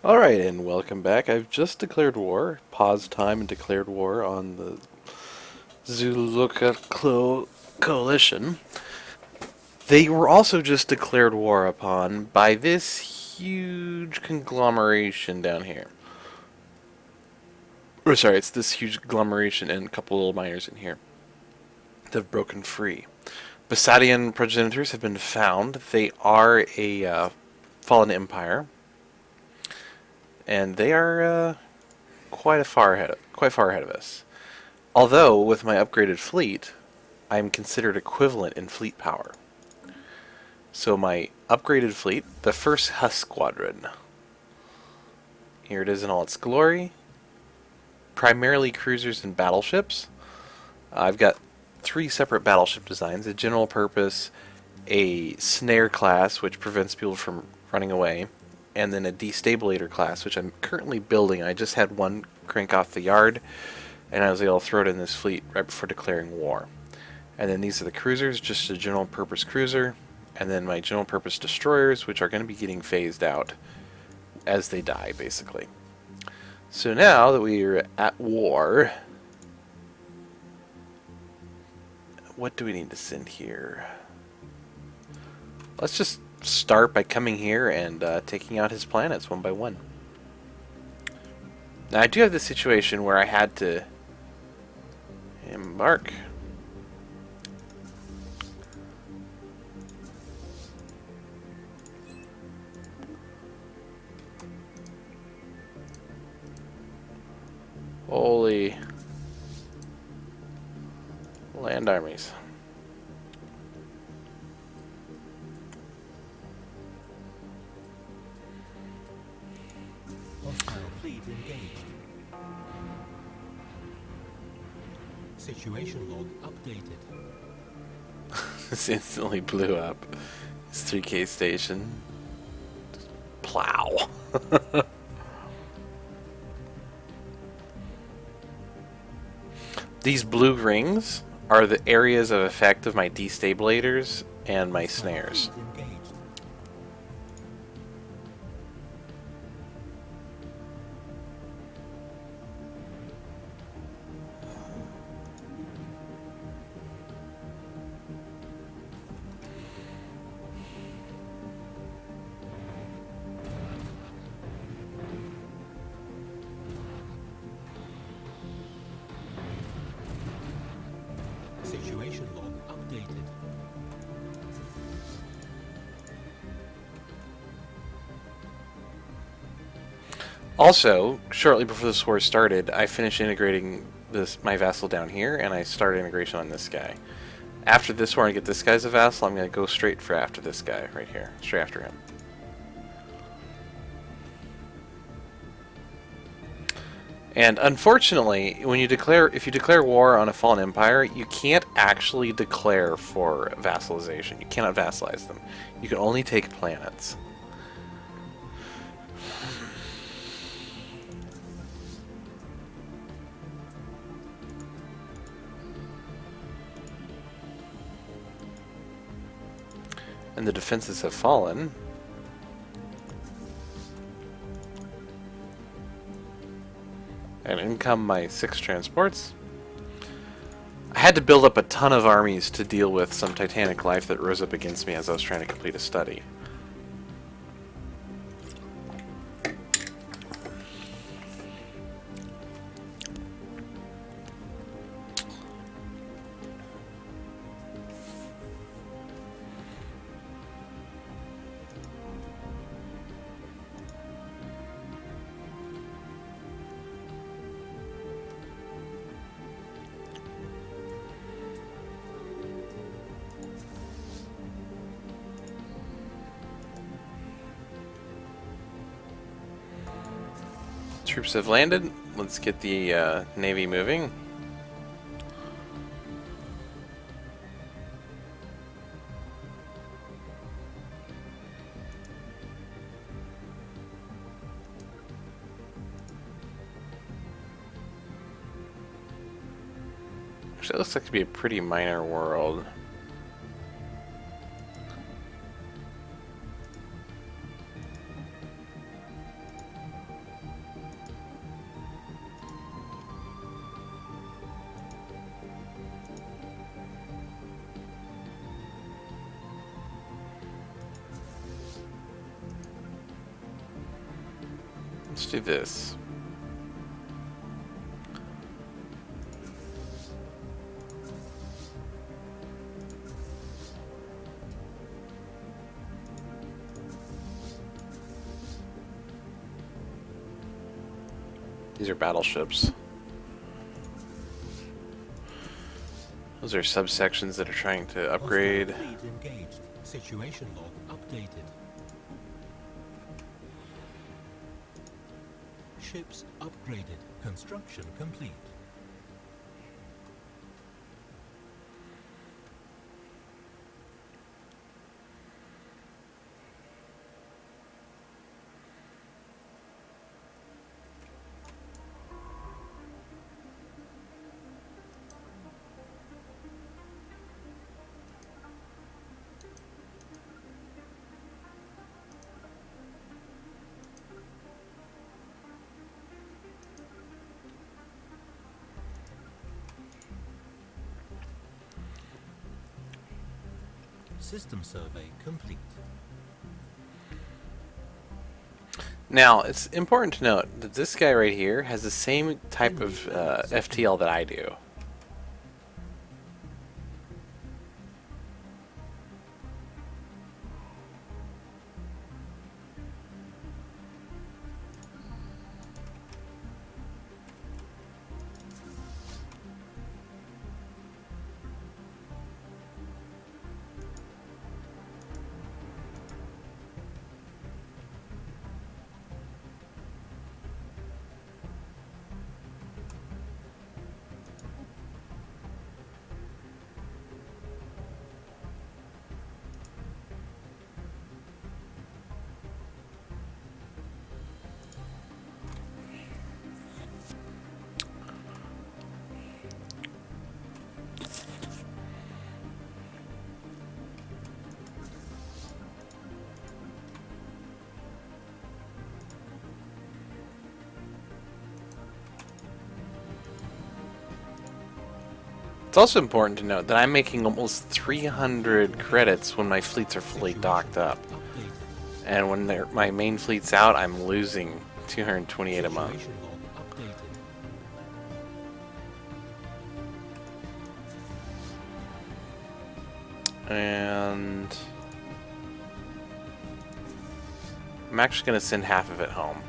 Alright, and welcome back. I've just declared war, paused time and declared war on the Zuluka Coalition. They were also just declared war upon by this huge conglomeration down here. Or sorry, it's this huge conglomeration and a couple little miners in here that have broken free. Basadian progenitors have been found. They are a fallen empire, and they are quite far ahead of us. Although with my upgraded fleet, I am considered equivalent in fleet power. So my upgraded fleet, the first Huss Squadron. Here it is in all its glory. Primarily cruisers and battleships. I've got 3 separate battleship designs: a general purpose, a snare class, which prevents people from running away, and then a destabilator class, which I'm currently building. I just had one crank off the yard, and I was able to throw it in this fleet right before declaring war. And then these are the cruisers, just a general purpose cruiser, and then my general purpose destroyers, which are going to be getting phased out as they die, basically. So now that we are at war, what do we need to send here? Let's just start by coming here and taking out his planets one by one. Now I do have this situation where I had to embark. Holy land armies. Hostile fleet engaged. Situation log updated. This instantly blew up. This 3K station. Just plow. These blue rings are the areas of effect of my destabilators and my snares. Engaged. Situation log updated. Also, shortly before this war started, I finished integrating my vassal down here, and I started integration on this guy. After this war, I get this guy as a vassal. I'm going to go straight for after this guy right here, straight after him. And unfortunately, if you declare war on a fallen empire, you can't actually declare for vassalization. You cannot vassalize them. You can only take planets. And the defenses have fallen. And in come my 6 transports. I had to build up a ton of armies to deal with some titanic life that rose up against me as I was trying to complete a study. Troops have landed. Let's get the Navy moving. Actually, it looks like to be a pretty minor world. Let's do this. These are battleships. Those are subsections that are trying to upgrade. Hostile fleet engaged. Situation log updated. Ships upgraded. Construction complete. System survey complete. Now, it's important to note that this guy right here has the same type of FTL that I do. It's also important to note that I'm making almost 300 credits when my fleets are fully docked up. Updated. And when my main fleet's out, I'm losing 228 a month. Situation log updated. And I'm actually going to send half of it home.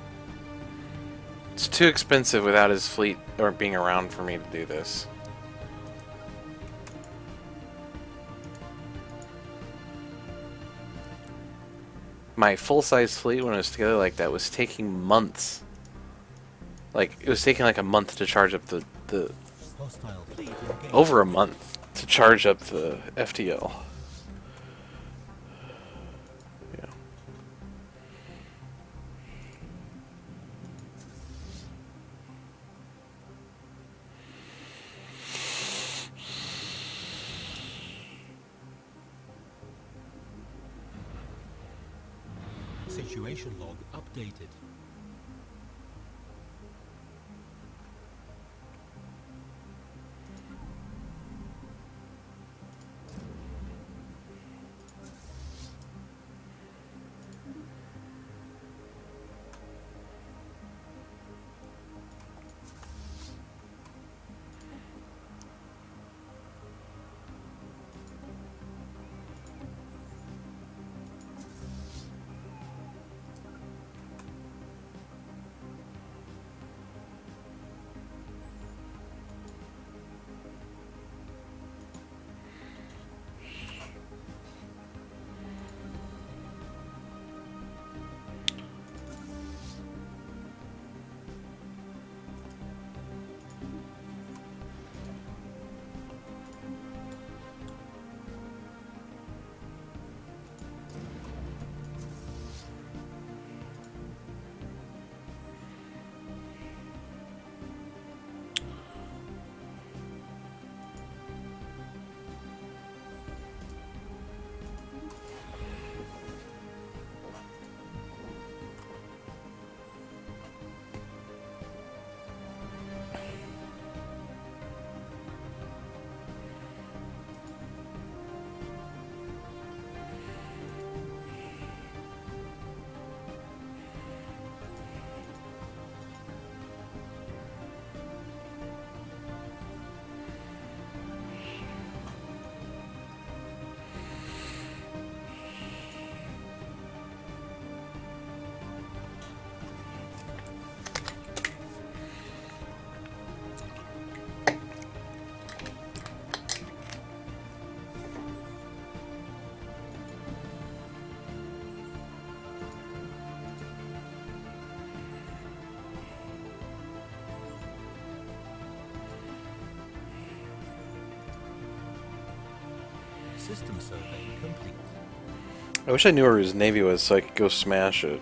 It's too expensive without his fleet or being around for me to do this. My full-size fleet, when it was together like that, was taking months. Like, it was taking like a month to charge up the Hostile fleet engaged. over a month to charge up the FTL. Yeah. Situation log updated. System survey complete. I wish I knew where his navy was so I could go smash it.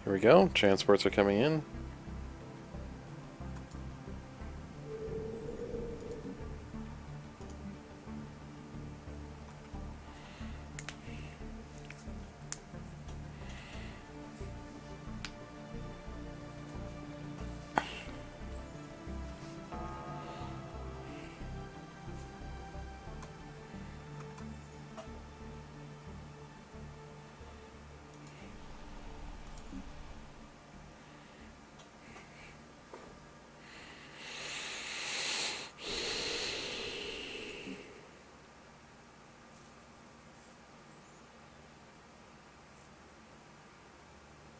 Here we go. Transports are coming in.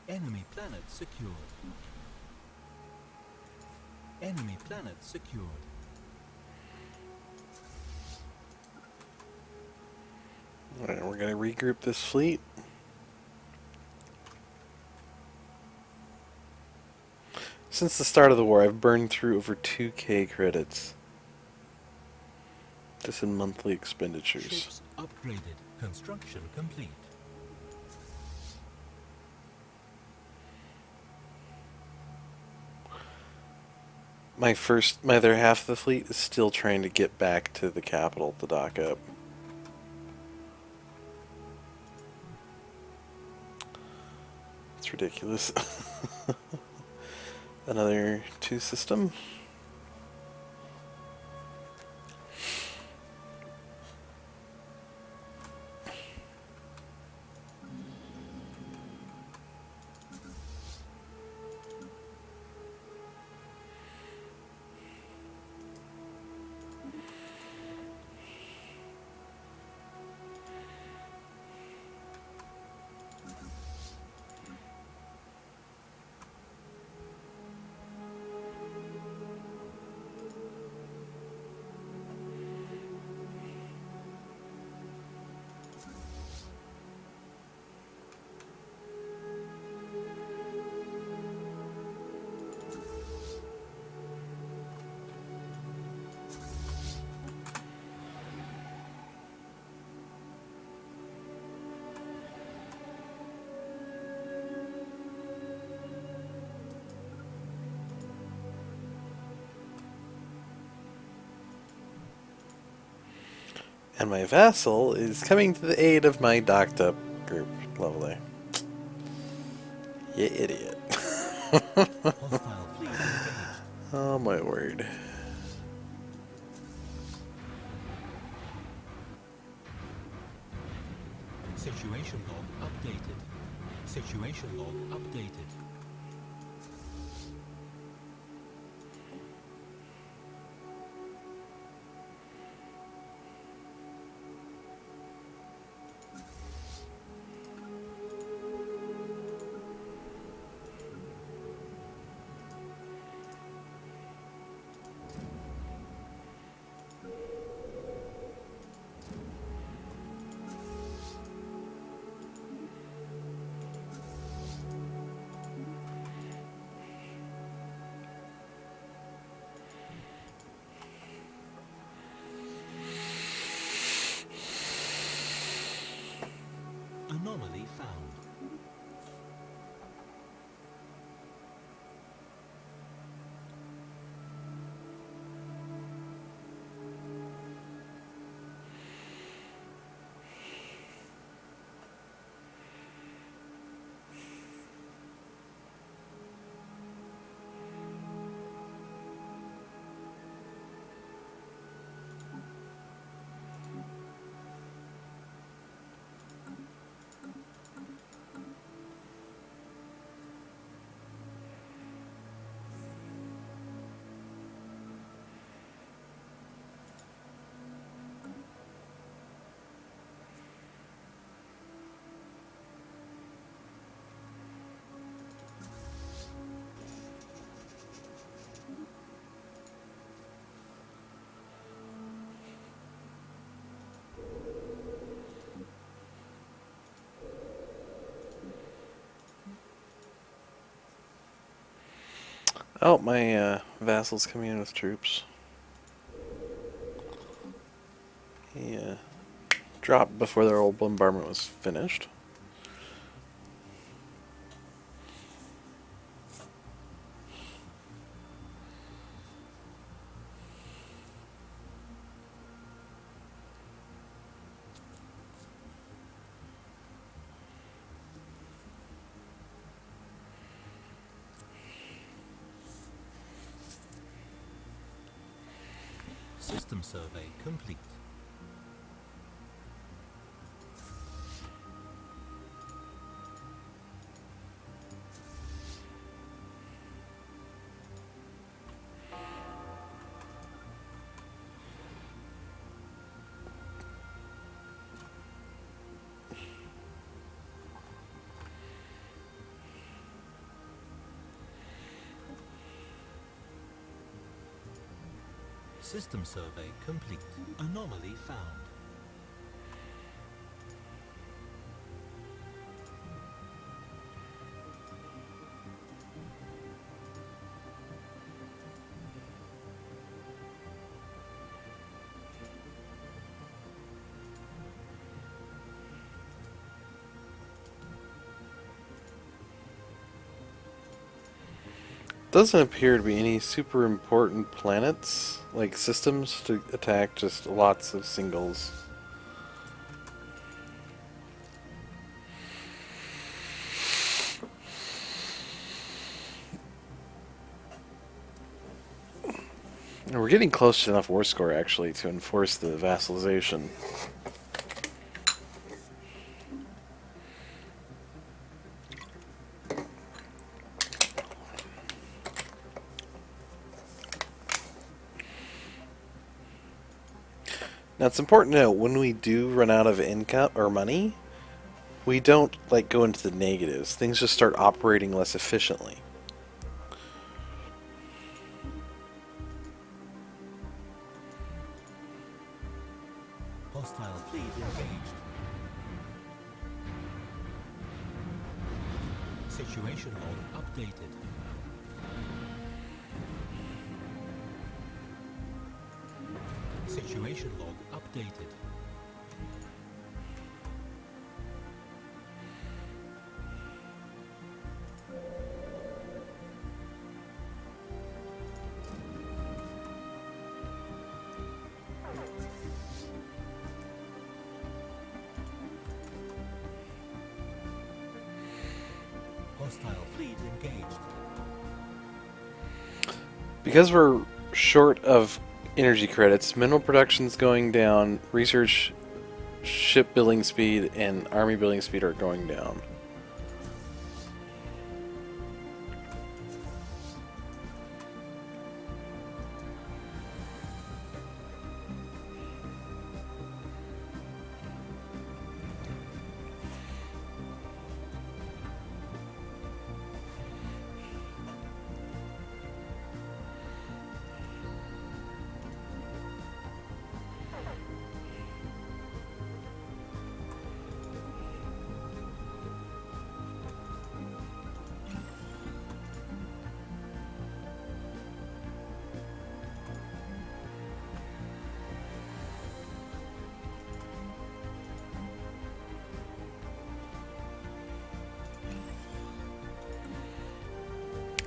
Enemy planet secured. Enemy planet secured. Alright, we're going to regroup this fleet. Since the start of the war, I've burned through over 2k credits. Just in monthly expenditures. Ships upgraded. Construction complete. My other half of the fleet is still trying to get back to the capital to dock up. It's ridiculous. Another 2 system. And my vassal is coming to the aid of my docked up group. Lovely. You idiot. Hostile fleet engaged. Oh my word. Situation log updated. Situation log updated. Anomaly found. Oh, my vassal's coming in with troops. He dropped before their old bombardment was finished. System survey complete. System survey complete. Anomaly found. Doesn't appear to be any super important planets, like systems, to attack, just lots of singles. And we're getting close to enough war score, actually, to enforce the vassalization. Now, it's important to note, when we do run out of income or money, we don't, like, go into the negatives. Things just start operating less efficiently. Hostile fleet engaged. Situation log updated. Situation log updated. Hostile fleet engaged. Because we're short of energy credits, mineral production's going down, research, ship building speed, and army building speed are going down.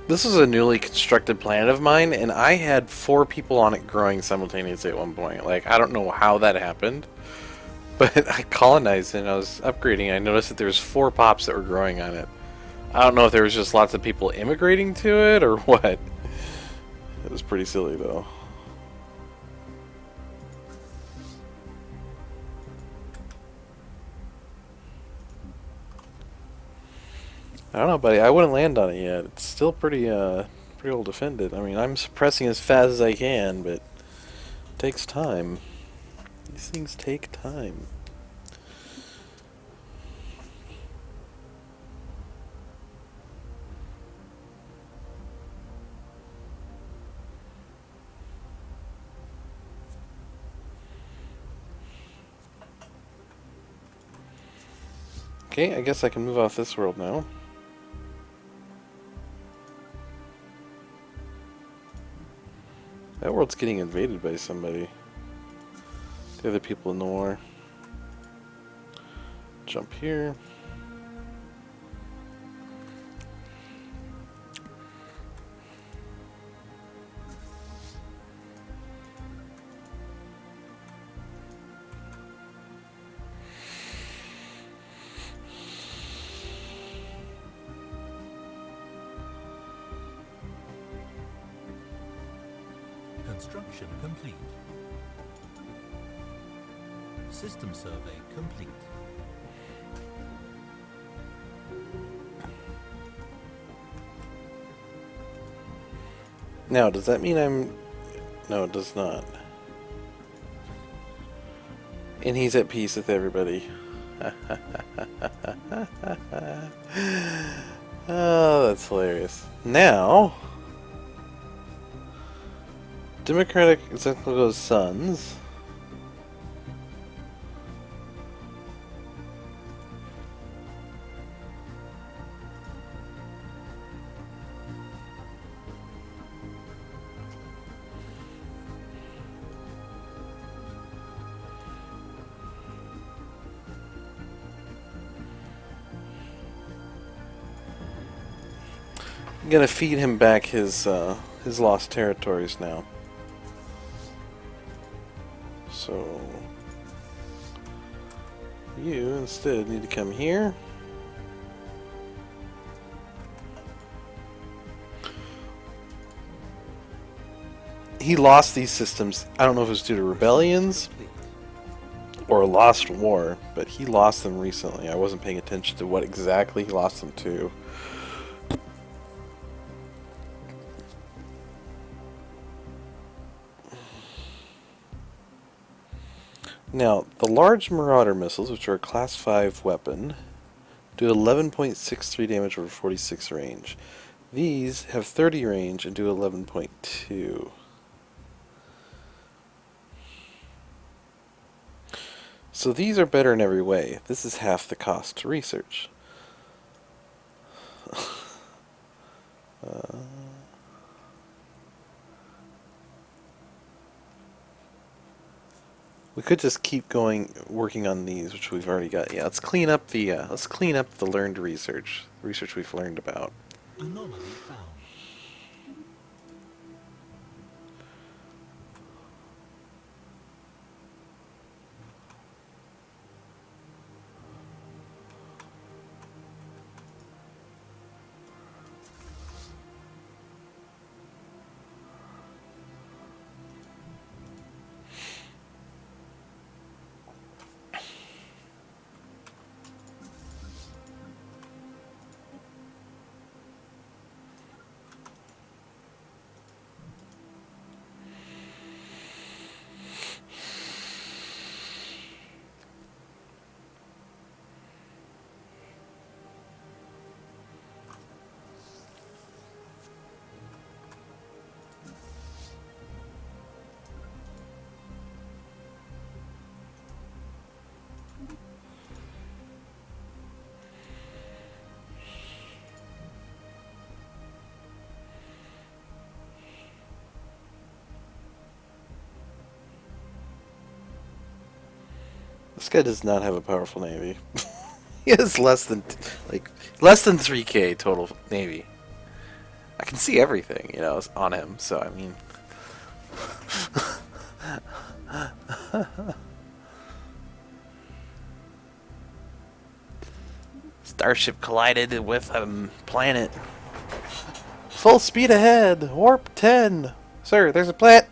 This is a newly constructed planet of mine, and I had 4 people on it growing simultaneously at one point. Like, I don't know how that happened, but I colonized it and I was upgrading. I noticed that there was 4 pops that were growing on it. I don't know if there was just lots of people immigrating to it or what. It was pretty silly, though. I don't know, buddy. I wouldn't land on it yet. It's still pretty well defended. I mean, I'm suppressing as fast as I can, but it takes time. These things take time. Okay, I guess I can move off this world now. world's getting invaded by somebody. The other people in the war. Jump here. Construction complete. System survey complete. Now, does that mean I'm... No, it does not. And he's at peace with everybody. Oh, that's hilarious. Now... Democratic Encyclical Sons. I'm gonna feed him back his lost territories now. So you instead need to come here. He lost these systems. I don't know if it was due to rebellions or a lost war, but he lost them recently. I wasn't paying attention to what exactly he lost them to. Now, the large Marauder missiles, which are a class 5 weapon, do 11.63 damage over 46 range. These have 30 range and do 11.2. So these are better in every way. This is half the cost to research. We could just keep working on these, which we've already got. Yeah, let's clean up the learned research we've learned about. Anomaly found. This guy does not have a powerful navy. He has less than 3K total navy. I can see everything, on him. So I mean, Starship collided with a planet. Full speed ahead, warp 10. Sir, there's a planet.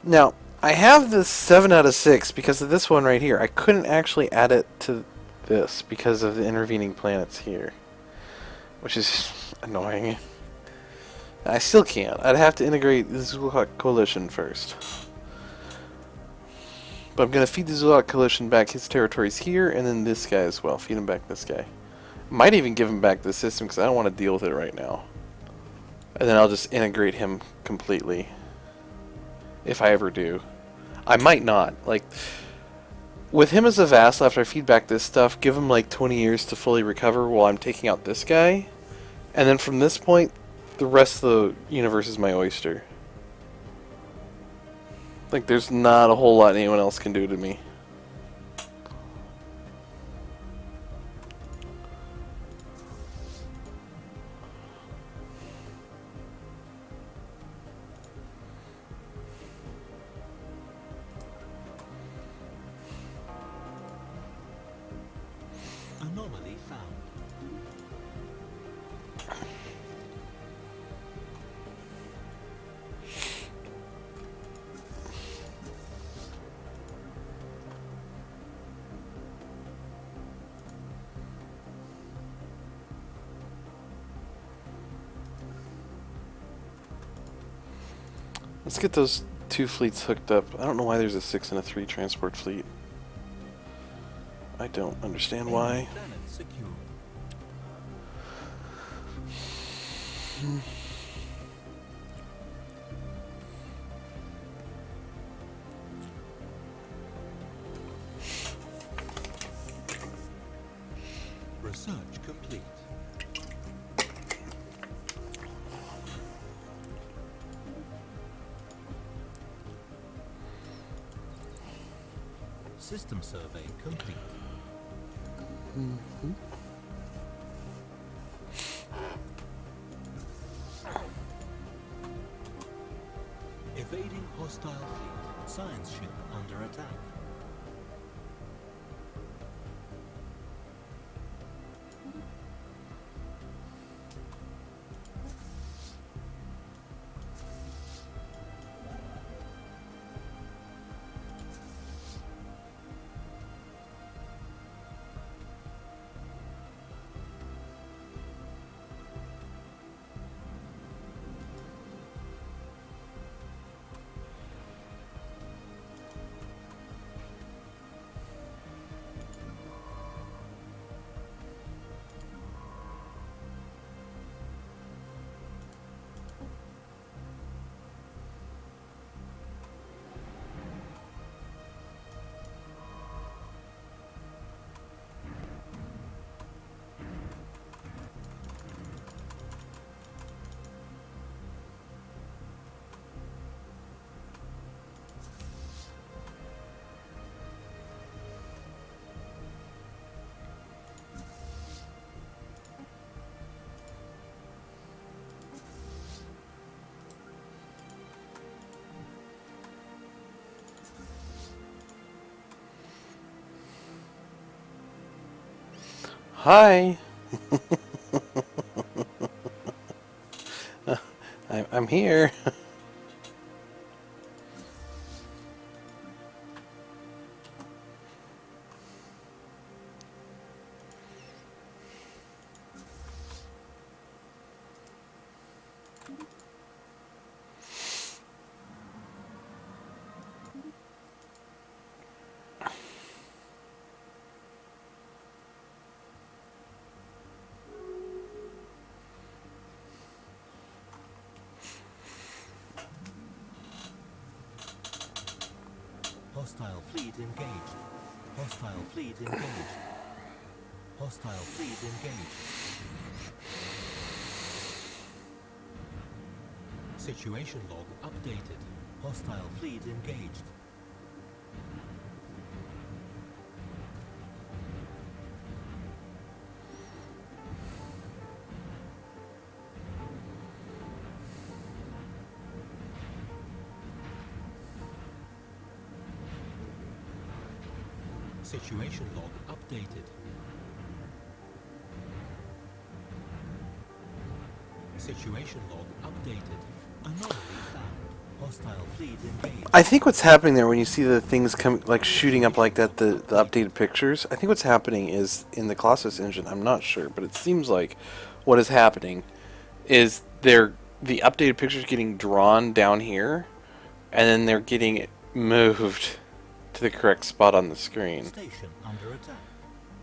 Now, I have this 7 out of 6 because of this one right here. I couldn't actually add it to this because of the intervening planets here, which is annoying. I still can't. I'd have to integrate the Zulak Coalition first. But I'm going to feed the Zulak Coalition back his territories here, and then this guy as well. Feed him back this guy. Might even give him back the system because I don't want to deal with it right now. And then I'll just integrate him completely. If I ever do. I might not. Like, with him as a vassal, after I feedback this stuff, give him like 20 years to fully recover while I'm taking out this guy. And then from this point, the rest of the universe is my oyster. Like, there's not a whole lot anyone else can do to me. Anomaly found. Let's get those two fleets hooked up. I don't know why there's a 6 and a 3 transport fleet. I don't understand why. Planet secure. Research complete. System survey complete. Evading hostile fleet. Science ship under attack. Hi! I'm here. Hostile fleet engaged. Hostile fleet engaged. Hostile fleet engaged. Situation log updated. Hostile fleet engaged. Situation log updated. Situation log updated. Anomaly found. Hostile fleet engaged. I think what's happening there when you see the things come like shooting up like that, the updated pictures, I think what's happening is in the Colossus engine, I'm not sure, but it seems like what is happening is the updated pictures getting drawn down here, and then they're getting moved to the correct spot on the screen. Station under attack.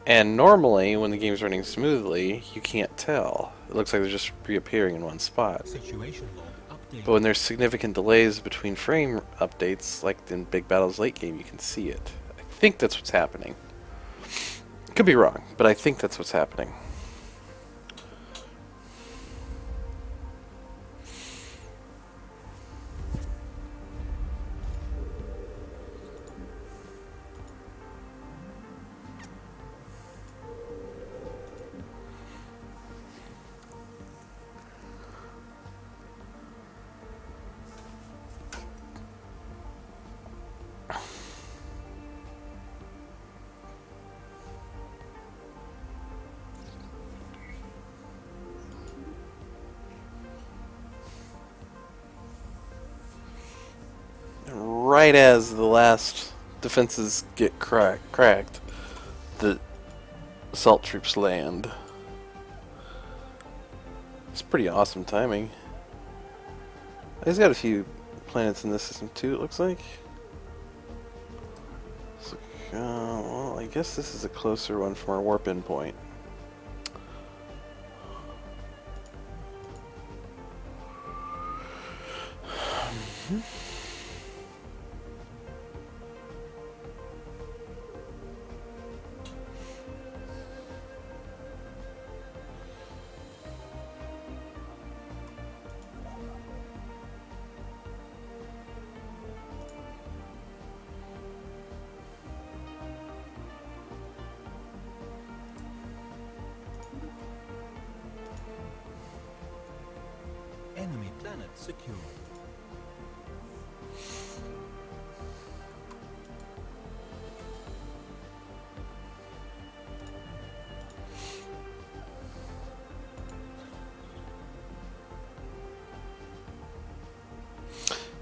And normally, when the game's running smoothly, you can't tell. It looks like they're just reappearing in one spot. Situation log updated. But when there's significant delays between frame updates, like in Big Battle's late game, you can see it. I think that's what's happening. Could be wrong, but I think that's what's happening. Right as the last defenses get cracked, the assault troops land. It's pretty awesome timing. He's got a few planets in this system too, it looks like. So, well, I guess this is a closer one from our warp in point. Enemy planet secured.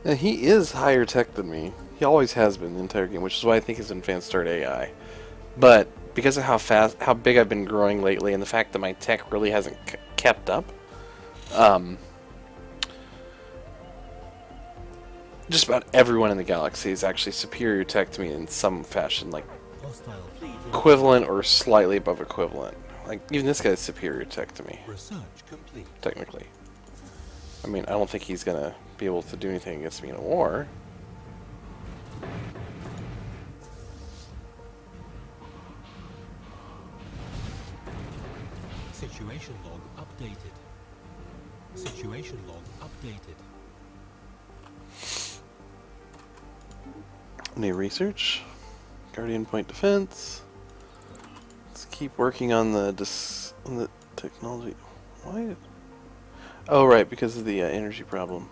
Now, he is higher tech than me. He always has been the entire game, which is why I think he's an advanced start AI. But because of how big I've been growing lately, and the fact that my tech really hasn't kept up, just about everyone in the galaxy is actually superior tech to me in some fashion, like Hostile fleet equivalent or slightly above equivalent. Like, even this guy's superior tech to me, research complete. technically. I mean, I don't think he's gonna be able to do anything against me in a war. Situation log updated. Situation log updated. New research, Guardian Point Defense. Let's keep working on the technology. Why? Oh, right, because of the energy problem.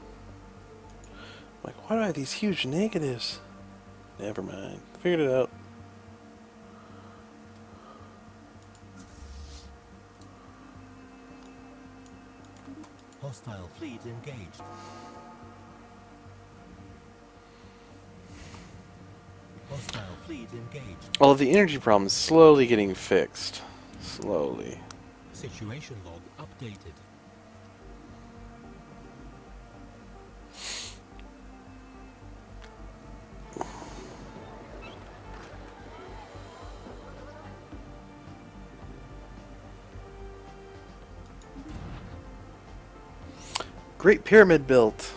Like, why do I have these huge negatives? Never mind. Figured it out. Hostile fleet engaged. Hostile fleet engaged. All of the energy problem is slowly getting fixed. Slowly. Situation log updated. Great pyramid built.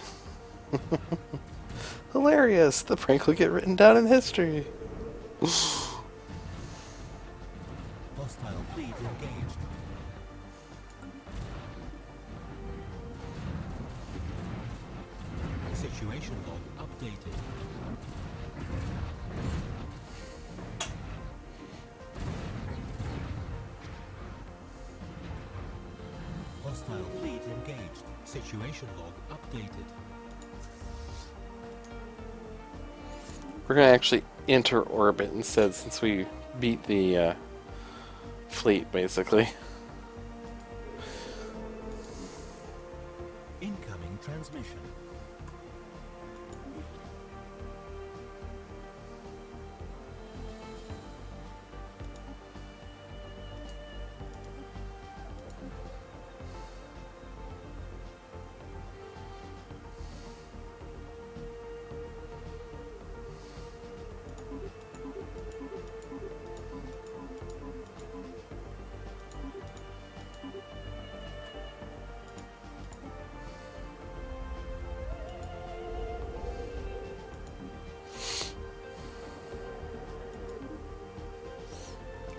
Hilarious. The prank will get written down in history. Hostile fleet engaged. Situation log updated. Hostile fleet engaged. Situation log updated. We're going to actually enter orbit instead, since we beat the fleet, basically. Incoming transmission.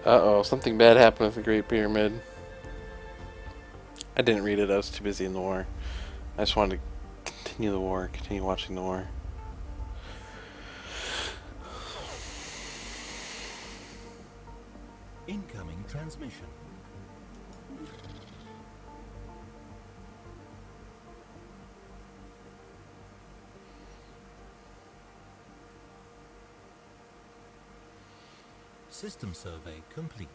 Uh-oh, something bad happened with the Great Pyramid. I didn't read it, I was too busy in the war. I just wanted to continue the war, continue watching the war. Incoming transmission. System survey complete.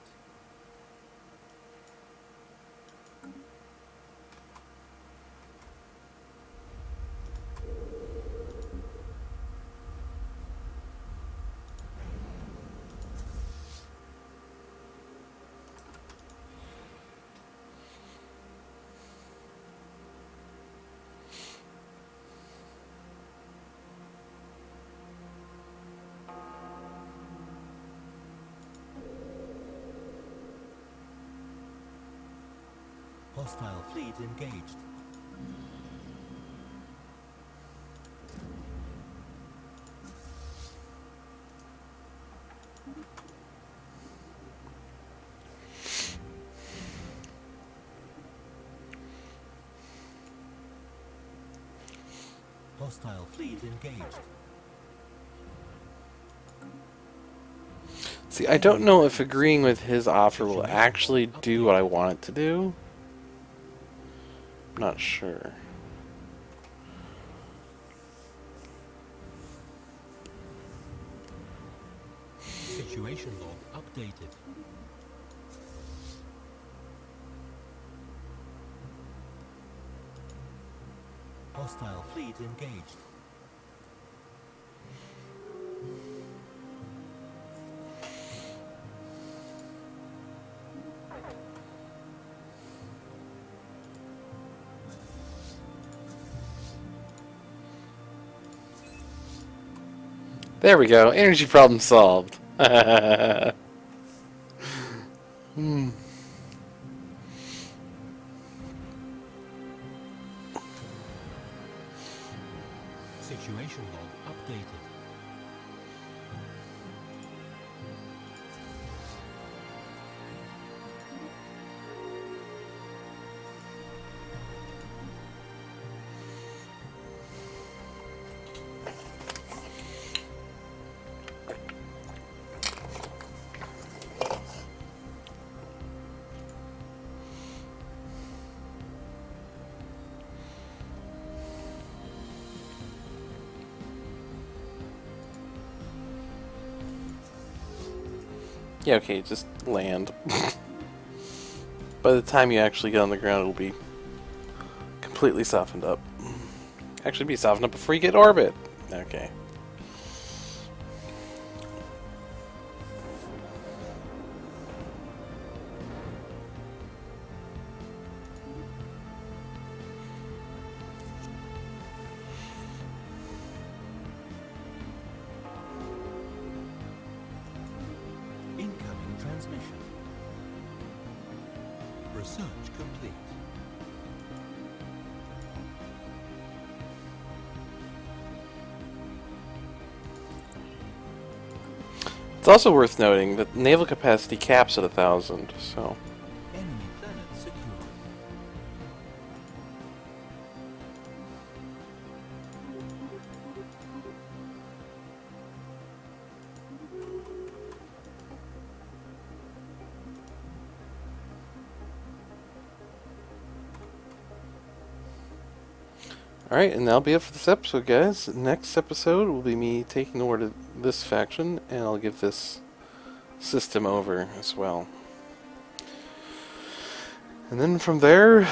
Hostile fleet engaged. Hostile fleet engaged. See, I don't know if agreeing with his offer will actually do what I want it to do. I'm not sure. Situation log updated. Hostile fleet engaged. There we go. Energy problem solved. Situation log updated. Yeah, okay, just land. By the time you actually get on the ground, it'll be completely softened up. Actually, be softened up before you get orbit. Okay. Incoming transmission. Research complete. It's also worth noting that naval capacity caps at 1,000, so... Enemy planet secure. Alright, and that'll be it for this episode, guys. Next episode will be me taking over to this faction, and I'll give this system over as well. And then from there,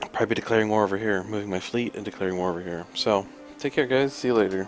I'll probably be declaring war over here, moving my fleet and declaring war over here. So, take care, guys. See you later.